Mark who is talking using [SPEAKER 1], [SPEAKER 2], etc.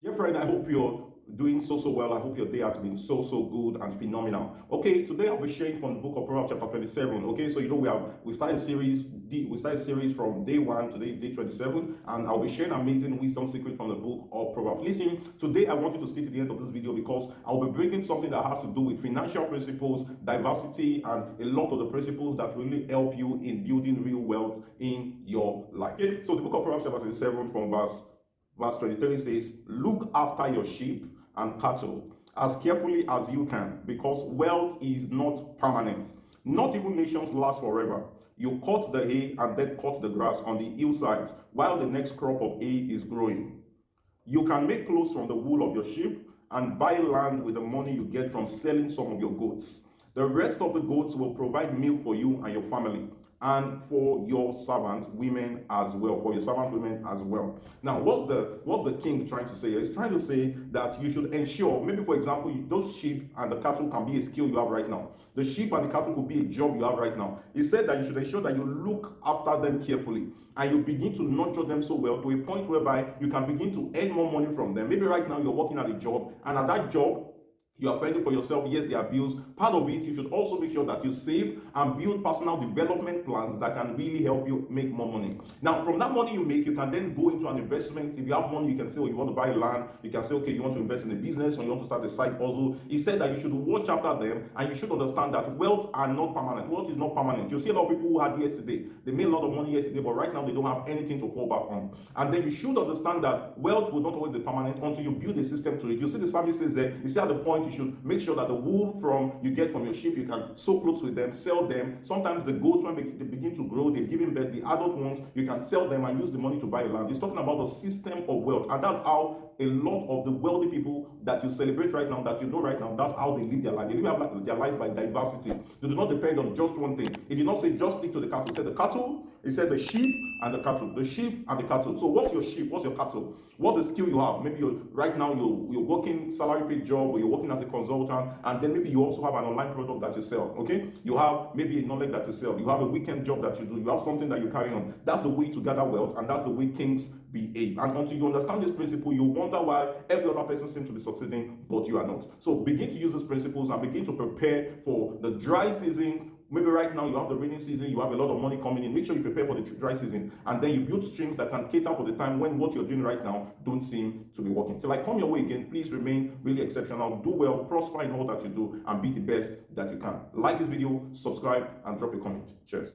[SPEAKER 1] Dear friend, I hope you're doing so well. I hope your day has been so good and phenomenal. Okay, today I'll be sharing from the book of Proverbs chapter 27. Okay, so we started a series from day one. Today is day 27, and I'll be sharing amazing wisdom secret from the book of Proverbs. Listen, today I want you to stay to the end of this video because I'll be bringing something that has to do with financial principles, diversity, and a lot of the principles that really help you in building real wealth in your life. Okay, so the book of Proverbs chapter 27 from Verse 23 says, look after your sheep and cattle as carefully as you can, because wealth is not permanent. Not even nations last forever. You cut the hay and then cut the grass on the hillsides while the next crop of hay is growing. You can make clothes from the wool of your sheep and buy land with the money you get from selling some of your goats. The rest of the goats will provide milk for you and your family, and for your servant women as well. For your servant women as well. Now, what's the king trying to say? He's trying to say that you should ensure, maybe for example, those sheep and the cattle can be a skill you have right now. The sheep and the cattle could be a job you have right now. He said that you should ensure that you look after them carefully and you begin to nurture them so well to a point whereby you can begin to earn more money from them. Maybe right now you're working at a job, and at that job you are fending for yourself. Yes, there are bills. Part of it, you should also make sure that you save and build personal development plans that can really help you make more money. Now, from that money you make, you can then go into an investment. If you have money, you can say, oh, you want to buy land. You can say, okay, you want to invest in a business, or you want to start a side hustle. He said that you should watch after them, and you should understand that wealth are not permanent. Wealth is not permanent. You see a lot of people who had yesterday, they made a lot of money yesterday, but right now they don't have anything to fall back on. And then you should understand that wealth will not always be permanent until you build a system to it. You see the psalmist says there, you see at the point you should make sure that the wool you get from your sheep, you can sew clothes with them, sell them. Sometimes the goats, when they begin to grow, they're giving birth. The adult ones, you can sell them and use the money to buy land. He's talking about the system of wealth, and that's how a lot of the wealthy people that you celebrate right now, that you know right now, that's how they live their life. They live their lives by diversity. They do not depend on just one thing. It did not say just stick to the cattle. It said the cattle, it said the sheep and the cattle. The sheep and the cattle. So what's your sheep? What's your cattle? What's the skill you have? Maybe right now you're working salary paid job, or you're working as a consultant, and then maybe you also have an online product that you sell. Okay, you have maybe a knowledge that you sell. You have a weekend job that you do. You have something that you carry on. That's the way to gather wealth, and that's the way kings behave. And until you understand this principle, you wonder why every other person seems to be succeeding, but you are not. So begin to use these principles and begin to prepare for the dry season. Maybe right now you have the rainy season, you have a lot of money coming in. Make sure you prepare for the dry season, and then you build streams that can cater for the time when what you're doing right now don't seem to be working. Till I come your way again, please remain really exceptional, do well, prosper in all that you do, and be the best that you can. Like this video, subscribe, and drop a comment. Cheers.